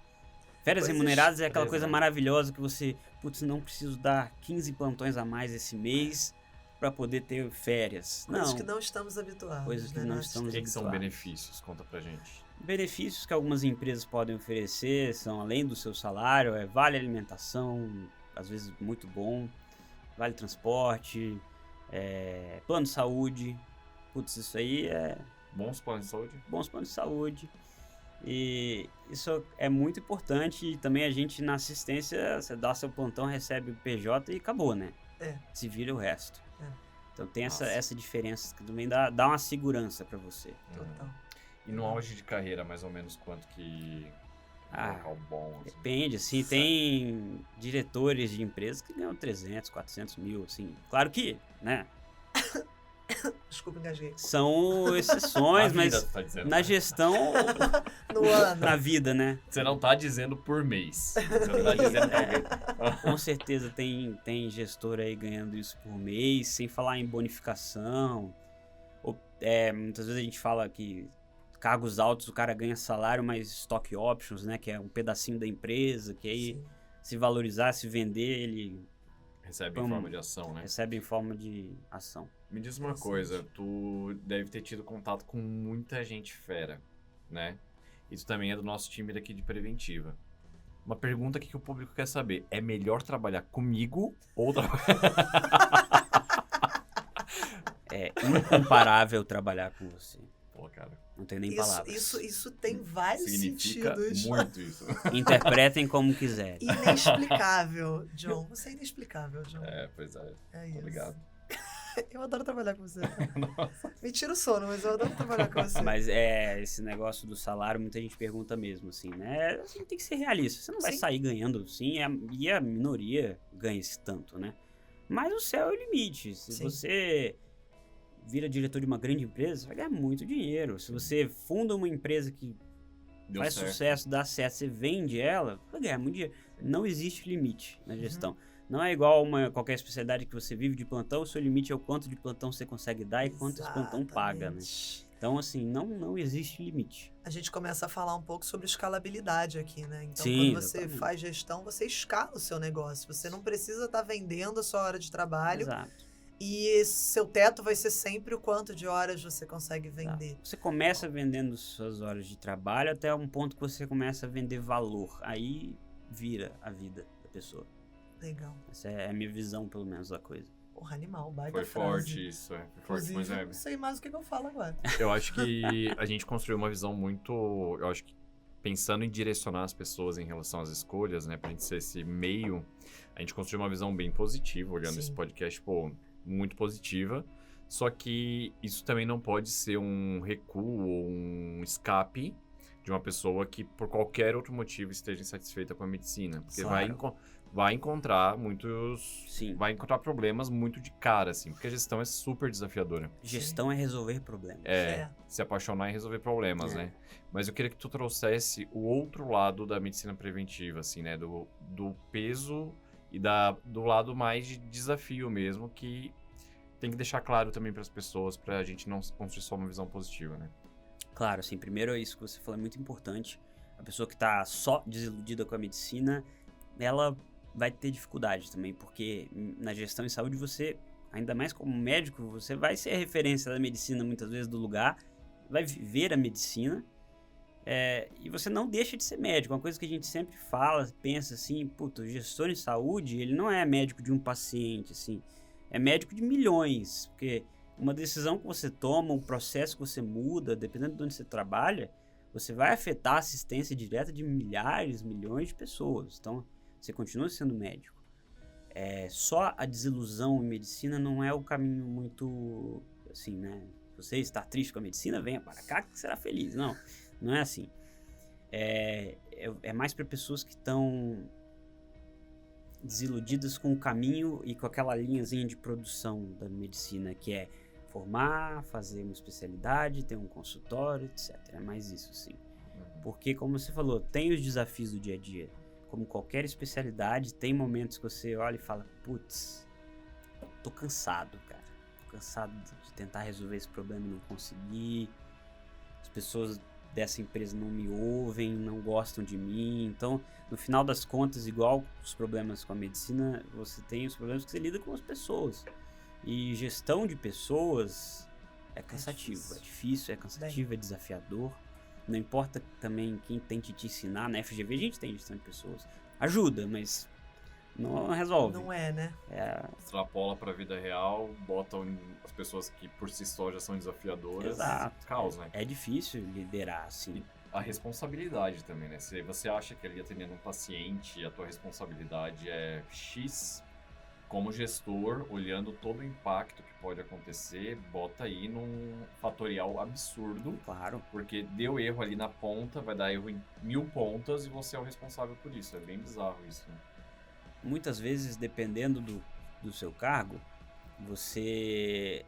Férias Coisas remuneradas é aquela presas, coisa né? maravilhosa que você, putz, não preciso dar 15 plantões a mais esse mês para poder ter férias. Coisas não, que não estamos habituados. Coisas que né? não Nós estamos O que são habituados. benefícios? Conta pra gente. Benefícios que algumas empresas podem oferecer são, além do seu salário, vale alimentação, às vezes muito bom, vale transporte, plano de saúde, putz, isso aí é Bons planos de saúde? bons planos de saúde. E isso é muito importante. E também a gente na assistência, você dá seu plantão, recebe o PJ e acabou, né? Se vira o resto. Então tem Nossa. essa diferença que também dá uma segurança para você. Total. E no auge de carreira, mais ou menos, quanto que um local bom? Assim? Depende, assim, tem diretores de empresas que ganham 300, 400 mil, assim. Claro que, né, Desculpa, engasguei. são A exceções, vida, mas tu tá dizendo, na né? gestão, No ano. na vida, né, Você não tá dizendo por mês. Você não tá dizendo que alguém... com certeza tem gestor aí ganhando isso por mês, sem falar em bonificação. Muitas vezes a gente fala que cargos altos o cara ganha salário, mas stock options, né, que é um pedacinho da empresa, que aí Sim. se valorizar, se vender, ele Recebe em Vamos. forma de ação, né? recebe em forma de ação. Me diz uma Interessante. coisa, tu deve ter tido contato com muita gente fera, né? Isso também é do nosso time daqui de Preventiva. Uma pergunta que o público quer saber, é melhor trabalhar comigo ou É incomparável trabalhar com você. Pô, cara, Não tem nem palavras. Isso tem vários significa sentidos. muito isso. Interpretem como quiserem. Inexplicável, John. Você é inexplicável, John. Pois é, É isso. obrigado. Eu adoro trabalhar com você. Me tira o sono, mas eu adoro trabalhar com você. Mas esse negócio do salário, muita gente pergunta mesmo, assim, né? Assim, tem que ser realista. Você não vai Sim. sair ganhando, sim, e a minoria ganha esse tanto, né? Mas o céu é o limite. Se Sim. você vira diretor de uma grande empresa, você vai ganhar muito dinheiro. Se você funda uma empresa que Deu faz certo. sucesso, dá certo, você vende ela, vai ganhar muito dinheiro. Não existe limite na gestão. Não é igual qualquer especialidade que você vive de plantão, o seu limite é o quanto de plantão você consegue dar e quanto esse plantão paga, né? Exatamente. Então, assim, não existe limite. A gente começa a falar um pouco sobre escalabilidade aqui, né? Então, Sim, quando você exatamente. faz gestão, você escala o seu negócio. Você não precisa estar vendendo a sua hora de trabalho. Exato. E seu teto vai ser sempre o quanto de horas você consegue vender. Tá. Você começa vendendo suas horas de trabalho até um ponto que você começa a vender valor. Aí vira a vida da pessoa. Legal. Essa é a minha visão, pelo menos, da coisa. Porra, animal, baita Foi frase. forte isso, Foi forte, mas Inclusive, não sei mais o que eu falo agora. Eu acho que a gente construiu uma visão muito... Eu acho que pensando em direcionar as pessoas em relação às escolhas, né? Pra gente ser esse meio, a gente construiu uma visão bem positiva, olhando esse podcast, muito positiva. Só que isso também não pode ser um recuo ou um escape de uma pessoa que, por qualquer outro motivo, esteja insatisfeita com a medicina. Porque vai encontrar muitos... Sim. Vai encontrar problemas muito de cara, assim. Porque a gestão é super desafiadora. Gestão é resolver problemas. Se apaixonar e resolver problemas, né? Mas eu queria que tu trouxesse o outro lado da medicina preventiva, assim, né? Do peso e do lado mais de desafio mesmo, que tem que deixar claro também para as pessoas, pra gente não construir só uma visão positiva, né? Claro, assim, primeiro é isso que você falou, é muito importante. A pessoa que tá só desiludida com a medicina, ela vai ter dificuldade também, porque na gestão em saúde você, ainda mais como médico, você vai ser a referência da medicina muitas vezes do lugar, vai viver a medicina, e você não deixa de ser médico. Uma coisa que a gente sempre fala, pensa assim, puta, o gestor em saúde, ele não é médico de um paciente, assim, é médico de milhões, porque uma decisão que você toma, um processo que você muda, dependendo de onde você trabalha, você vai afetar a assistência direta de milhares, milhões de pessoas. Então, você continua sendo médico. Só a desilusão em medicina não é o caminho muito, assim, né? Se você está triste com a medicina, venha para cá que será feliz. Não é assim. É mais para pessoas que estão desiludidas com o caminho e com aquela linhazinha de produção da medicina, que é formar, fazer uma especialidade, ter um consultório, etc. É mais isso, sim. Porque, como você falou, tem os desafios do dia a dia. Como qualquer especialidade, tem momentos que você olha e fala, putz, tô cansado, cara. Tô cansado de tentar resolver esse problema e não conseguir. As pessoas dessa empresa não me ouvem, não gostam de mim. Então, no final das contas, igual os problemas com a medicina, você tem os problemas que você lida com as pessoas. E gestão de pessoas é cansativo, é difícil, é cansativo, é desafiador. Não importa também quem tente te ensinar, na FGV a gente tem gestão de pessoas. Ajuda, mas não resolve. Não é, né? Extrapola pra vida real, bota as pessoas que por si só já são desafiadoras. Exato. Caos, né? É difícil liderar, assim. E a responsabilidade também, né? Se você acha que ali atendendo um paciente, a tua responsabilidade é X, como gestor, olhando todo o impacto que pode acontecer, bota aí num fatorial absurdo. Claro. Porque deu erro ali na ponta, vai dar erro em 1000 pontas e você é o responsável por isso. É bem bizarro isso, né? Muitas vezes, dependendo do seu cargo, você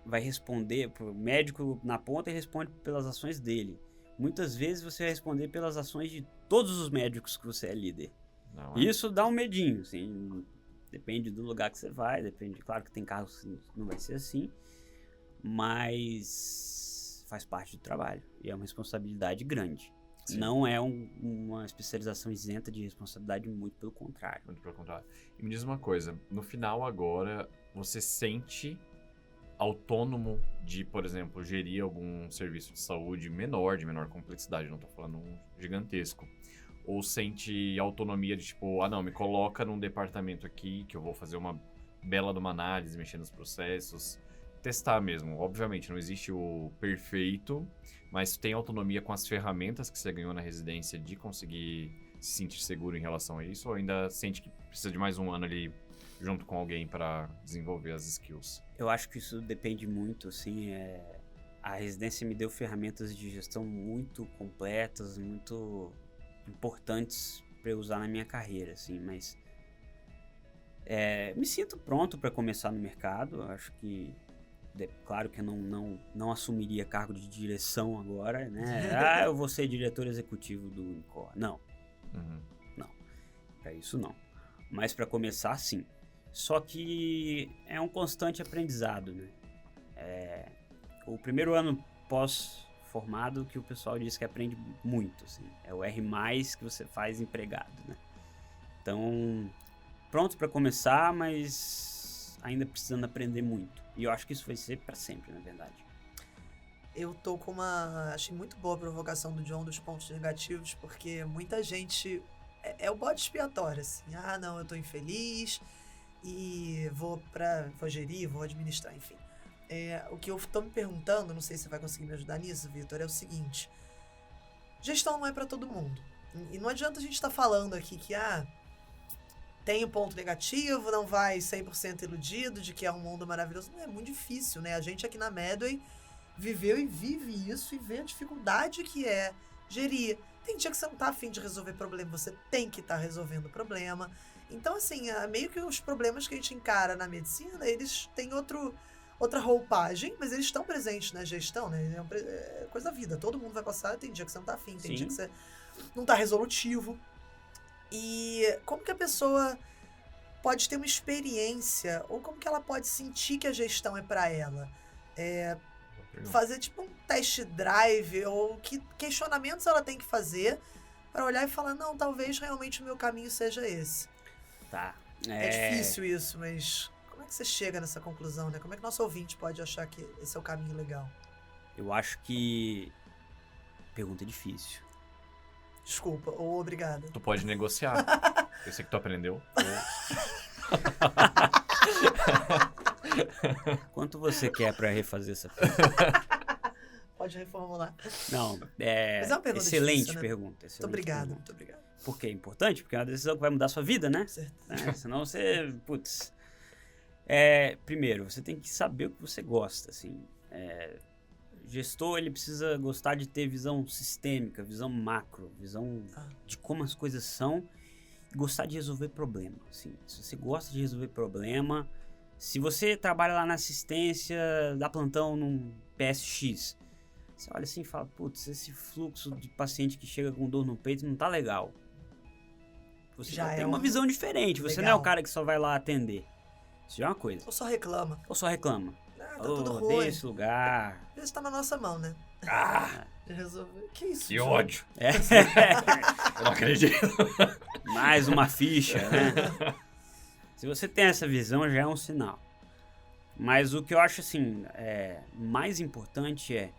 vai responder pro médico na ponta e responde pelas ações dele. Muitas vezes você vai responder pelas ações de todos os médicos que você é líder. Isso dá um medinho, assim. Depende do lugar que você vai, depende, claro que tem carros que não vai ser assim, mas faz parte do trabalho e é uma responsabilidade grande. Sim. Não é uma especialização isenta de responsabilidade, muito pelo contrário. Muito pelo contrário. E me diz uma coisa, no final agora, você sente autônomo de, por exemplo, gerir algum serviço de saúde menor, de menor complexidade, não estou falando um gigantesco. Ou sente autonomia de tipo, não, me coloca num departamento aqui que eu vou fazer uma bela de uma análise, mexer nos processos, testar mesmo. Obviamente, não existe o perfeito, mas tu tem autonomia com as ferramentas que você ganhou na residência de conseguir se sentir seguro em relação a isso, ou ainda sente que precisa de mais um ano ali junto com alguém para desenvolver as skills? Eu acho que isso depende muito, assim, a residência me deu ferramentas de gestão muito completas, muito importantes para eu usar na minha carreira, assim, mas me sinto pronto para começar no mercado. Acho que, claro que eu não assumiria cargo de direção agora, né? Eu vou ser diretor executivo do Unicor. Não, não, para isso não. Mas para começar, sim. Só que é um constante aprendizado, né? O primeiro ano pós-formado que o pessoal diz que aprende muito, assim. É o R+, que você faz empregado, né? Então, pronto para começar, mas ainda precisando aprender muito. E eu acho que isso vai ser para sempre, na verdade. Eu tô com achei muito boa a provocação do John dos pontos negativos, porque muita gente... É o bode expiatório, assim. Ah, não, eu tô infeliz e vou gerir, vou administrar, enfim. O que eu tô me perguntando, não sei se você vai conseguir me ajudar nisso, Vitor, é o seguinte. Gestão não é pra todo mundo. E não adianta a gente estar falando aqui que, tem um ponto negativo, não vai 100% iludido de que é um mundo maravilhoso. Não, é muito difícil, né? A gente aqui na Medway viveu e vive isso e vê a dificuldade que é gerir. Tem dia que você não tá afim de resolver problema, você tem que estar resolvendo o problema. Então, assim, meio que os problemas que a gente encara na medicina, eles têm outra roupagem, mas eles estão presentes na gestão, né? É coisa da vida, todo mundo vai passar, tem dia que você não tá afim, tem dia que você não tá resolutivo. E como que a pessoa pode ter uma experiência, ou como que ela pode sentir que a gestão é para ela? Fazer tipo um test drive, ou que questionamentos ela tem que fazer para olhar e falar, não, talvez realmente o meu caminho seja esse. Tá. É difícil isso, mas como é que você chega nessa conclusão, né? Como é que nosso ouvinte pode achar que esse é o caminho legal? Eu acho que... Pergunta difícil. Desculpa, ou obrigada. Tu pode negociar. Eu sei que tu aprendeu. Quanto você quer pra refazer essa pergunta? Pode reformular. Não, Mas é uma pergunta excelente difícil, né? pergunta. Muito obrigado, muito obrigado. Por quê? É importante? Porque é uma decisão que vai mudar a sua vida, né? Certo. Senão você... Putz. Primeiro, você tem que saber o que você gosta, assim. Gestor, ele precisa gostar de ter visão sistêmica, visão macro, visão de como as coisas são, e gostar de resolver problema, assim. Se você gosta de resolver problema, se você trabalha lá na assistência, dá plantão num PSX, você olha assim e fala, putz, esse fluxo de paciente que chega com dor no peito não tá legal. Você já tem uma visão diferente, você não é o cara que só vai lá atender. Isso já é uma coisa. Ou só reclama. Tá tudo ruim. Odeio esse lugar. Às vezes tá na nossa mão, né? De resolver. Que isso? Que ódio. Eu não acredito. Mais uma ficha, né? Se você tem essa visão, já é um sinal. Mas o que eu acho, assim, mais importante é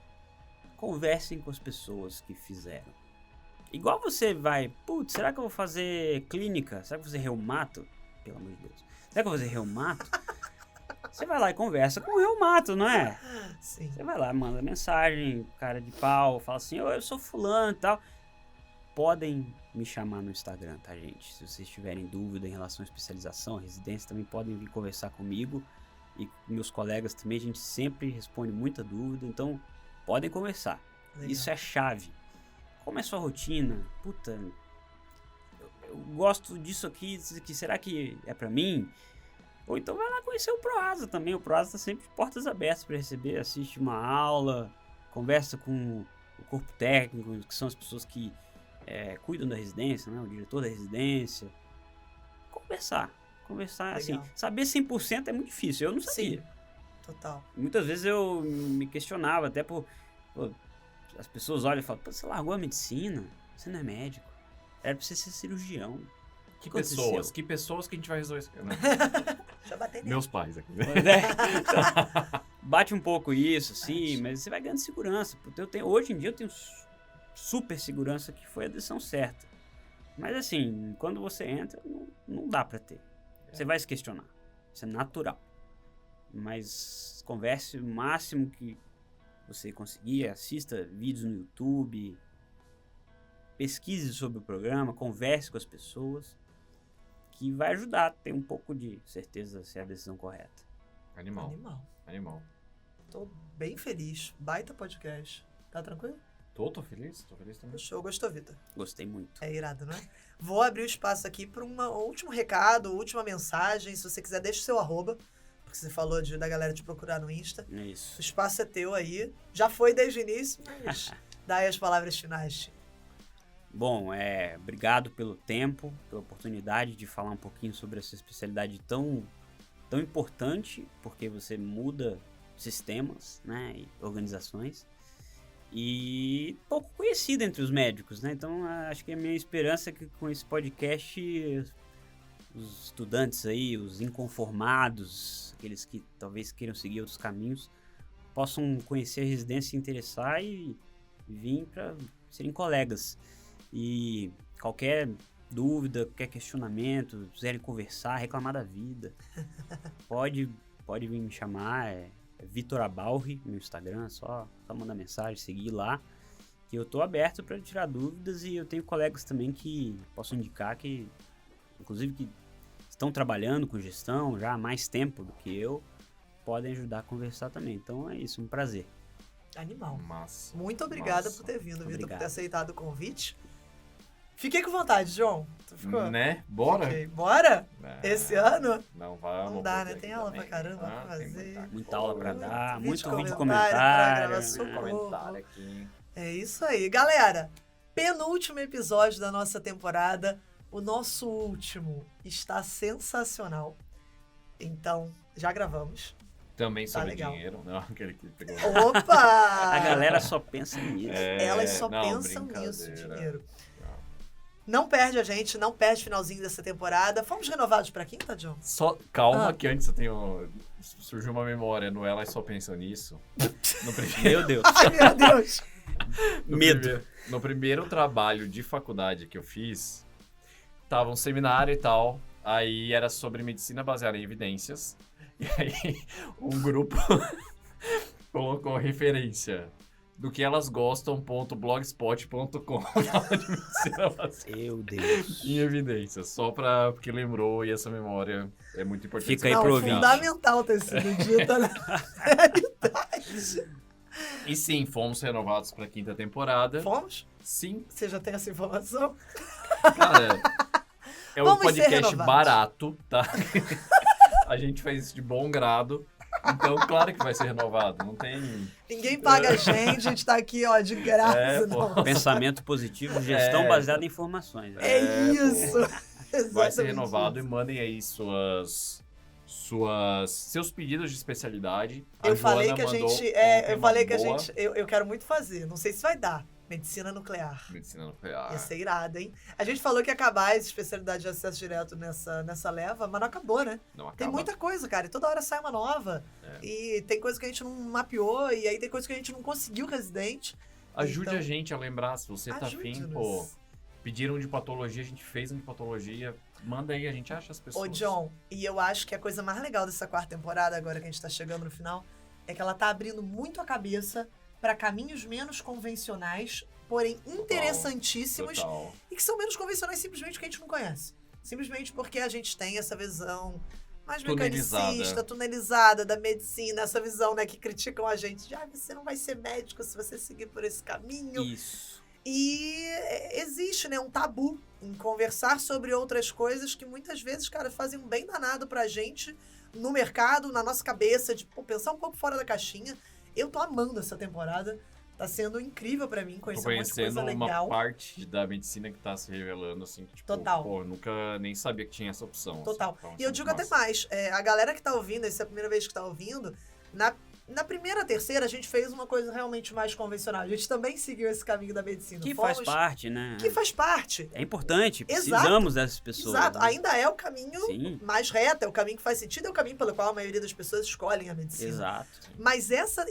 conversem com as pessoas que fizeram. Igual você vai, putz, será que eu vou fazer clínica? Será que eu vou fazer reumato? Pelo amor de Deus. Será que eu vou fazer reumato? Você vai lá e conversa com o reumato, não é? Sim. Você vai lá, manda mensagem, cara de pau, fala assim, eu sou fulano e tal. Podem me chamar no Instagram, tá, gente? Se vocês tiverem dúvida em relação à especialização, residência, também podem vir conversar comigo. E com meus colegas também, a gente sempre responde muita dúvida, então podem conversar. Legal. Isso é chave. Como é sua rotina? Puta, eu gosto disso aqui, será que é pra mim? Ou então vai lá conhecer o Proasa também. O Proasa tá sempre de portas abertas para receber, assiste uma aula, conversa com o corpo técnico, que são as pessoas que cuidam da residência, né? O diretor da residência. Conversar, legal. Assim, saber 100% é muito difícil, eu não sabia. Sim, total. Muitas vezes eu me questionava, até as pessoas olham e falam, pô, você largou a medicina? Você não é médico. Era pra você ser cirurgião. Que pessoas que a gente vai resolver isso aqui, né? Já batei nele. Meus pais aqui. Bate um pouco isso, sim, mas você vai ganhando segurança. Hoje em dia eu tenho super segurança que foi a decisão certa. Mas assim, quando você entra, não dá pra ter. Você vai se questionar. Isso é natural. Mas converse o máximo que você conseguir, assista vídeos no YouTube, pesquise sobre o programa, converse com as pessoas, que vai ajudar a ter um pouco de certeza se é a decisão correta. Animal. Tô bem feliz. Baita podcast. Tá tranquilo? Tô feliz também. Show, gostou, Vitor? Gostei muito. É irado, não é? Vou abrir o espaço aqui para um último recado, última mensagem. Se você quiser, deixa o seu @, porque você falou da galera te procurar no Insta. É isso. O espaço é teu aí. Já foi desde o início, mas dá aí as palavras finais. Bom, obrigado pelo tempo, pela oportunidade de falar um pouquinho sobre essa especialidade tão importante, porque você muda sistemas, né, e organizações, e pouco conhecida entre os médicos, né? Então, acho que a minha esperança é que com esse podcast os estudantes aí, os inconformados, aqueles que talvez queiram seguir outros caminhos, possam conhecer a residência, se interessar e vir para serem colegas. E qualquer dúvida, qualquer questionamento, quiserem conversar, reclamar da vida, pode vir me chamar, é Vitor Abalri no Instagram, só mandar mensagem, seguir lá, que eu tô aberto para tirar dúvidas, e eu tenho colegas também que posso indicar que, inclusive, que estão trabalhando com gestão já há mais tempo do que eu, podem ajudar a conversar também. Então é isso, um prazer. Animal. Massa. Muito obrigada por ter vindo, Vitor, por Obrigado. ter aceitado o convite. Fiquei com vontade, João. Tu ficou? Né? Bora? Fiquei. Bora? É, Esse ano? Não, vamos. Não dá, né? porque Tem aqui aula também. pra caramba pra tem fazer. Muita aula pra dar, Vídeo muito vídeo comentário pra comentário. gravar, né? socorro. Comentário aqui. É isso aí. Galera, penúltimo episódio da nossa temporada. O nosso último está sensacional. Então, já gravamos. Também sobre legal. dinheiro. Não, aquele que pegou. Opa! A galera só pensa nisso. Elas só não, pensam brincadeira. nisso, dinheiro. Não. Não perde a gente, não perde o finalzinho dessa temporada. Fomos renovados pra quinta, John? Só, calma, Ah. que antes eu tenho. Surgiu uma memória, no Elas Só Pensam Nisso. No primeiro, Meu Deus. Ai, meu Deus! Medo. No primeiro trabalho de faculdade que eu fiz, tava um seminário e tal. Aí era sobre medicina baseada em evidências. E aí um grupo colocou referência do que elas gostam.blogspot.com de medicina baseada Meu Deus. em evidências. Só porque lembrou, e essa memória é muito importante. Fica aí Não, pro é ouvinte. fundamental ter sido dita na realidade. E sim, fomos renovados pra quinta temporada. Fomos? Sim, Você já tem essa informação? cara. É um Vamos ser podcast renovados. barato, tá? A gente faz isso de bom grado. Então, claro que vai ser renovado. Não tem. Ninguém paga a gente tá aqui, ó, de graça. É, pô. não. Pensamento positivo, gestão É. baseada em informações. É É, isso. Vai ser Exatamente renovado isso. e mandem aí seus pedidos de especialidade. A Eu falei Joana que a mandou gente. ontem Eu uma falei que a boa gente. Eu quero muito fazer. Não sei se vai dar. Medicina nuclear. Medicina nuclear. Ia ser irado, hein? A gente falou que ia acabar essa especialidade de acesso direto nessa leva, mas não acabou, né? Não acaba. Tem muita coisa, cara. E toda hora sai uma nova. É. E tem coisa que a gente não mapeou. E aí tem coisa que a gente não conseguiu residente. Ajude Então, a gente a lembrar, se você tá afim, ajude-nos. pô. Pediram de patologia, a gente fez um de patologia. Manda aí, a gente acha as pessoas. Ô, John, e eu acho que a coisa mais legal dessa quarta temporada, agora que a gente tá chegando no final, é que ela tá abrindo muito a cabeça pra caminhos menos convencionais, porém interessantíssimos, Total. e que são menos convencionais simplesmente porque a gente não conhece. Simplesmente porque a gente tem essa visão mais Tunelizada. mecanicista, tunelizada da medicina, essa visão, né, que criticam a gente de, você não vai ser médico se você seguir por esse caminho. Isso. E existe, né, um tabu em conversar sobre outras coisas que muitas vezes, cara, fazem um bem danado pra gente no mercado, na nossa cabeça, de pensar um pouco fora da caixinha. Eu tô amando essa temporada. Tá sendo incrível pra mim Tô conhecer um monte de conhecendo coisa uma legal. parte da medicina que tá se revelando, assim, que, tipo, Total. pô, eu nunca nem sabia que tinha essa opção. Total. Assim, então, E eu assim, digo até massa. mais, a galera que tá ouvindo, essa é a primeira vez que tá ouvindo, na primeira, terceira, a gente fez uma coisa realmente mais convencional. A gente também seguiu esse caminho da medicina. Que Fomos- faz parte, né? Que faz parte. É importante, Exato. precisamos dessas pessoas. Exato. né? Ainda é o caminho Sim, mais reto, é o caminho que faz sentido, é o caminho pelo qual a maioria das pessoas escolhem a medicina. exato. Mas essa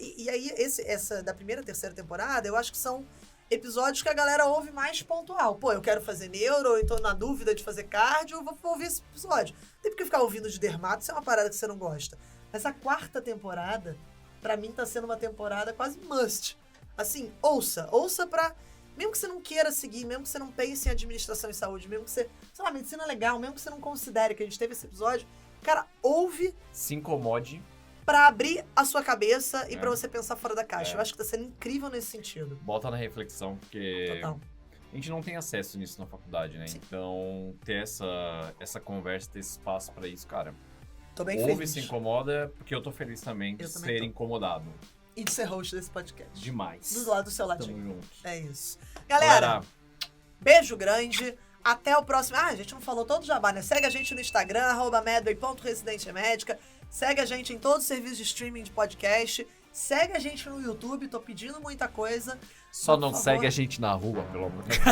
da primeira e terceira temporada, eu acho que são episódios que a galera ouve mais pontual. Pô, eu quero fazer neuro, ou eu tô na dúvida de fazer cardio, eu vou ouvir esse episódio. Não tem porque ficar ouvindo de dermato, isso é uma parada que você não gosta. Mas a quarta temporada, pra mim, tá sendo uma temporada quase must. Assim, ouça pra... Mesmo que você não queira seguir, mesmo que você não pense em administração e saúde, mesmo que você... Sei lá, medicina é legal, mesmo que você não considere que a gente teve esse episódio, cara, ouve Se incomode. pra abrir a sua cabeça e É. pra você pensar fora da caixa. É. Eu acho que tá sendo incrível nesse sentido. Bota na reflexão, porque Total. a gente não tem acesso nisso na faculdade, né? Sim. Então, ter essa conversa, ter esse espaço pra isso, cara. Tô bem Ouve e feliz. se incomoda, porque eu tô feliz também de Eu também ser tô. incomodado. E de ser host desse podcast. Demais. Do lado do seu Tamo ladinho. junto. É isso. Galera, beijo grande. Até o próximo. Ah, a gente não falou todo o jabá, né? Segue a gente no Instagram, @medway.residentemédica. Segue a gente em todos os serviços de streaming de podcast. Segue a gente no YouTube, tô pedindo muita coisa. Só Por não favor. segue a gente na rua, pelo amor de Deus.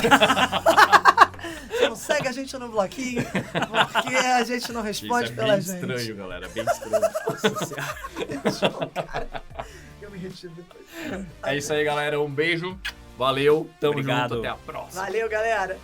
Você não segue a gente no bloquinho, porque a gente não responde Isso é pela bem gente. estranho, galera. Bem estranho. Cara, eu me retiro depois. É isso aí, galera. Um beijo. Valeu. Tamo Obrigado. junto. Até a próxima. Valeu, galera.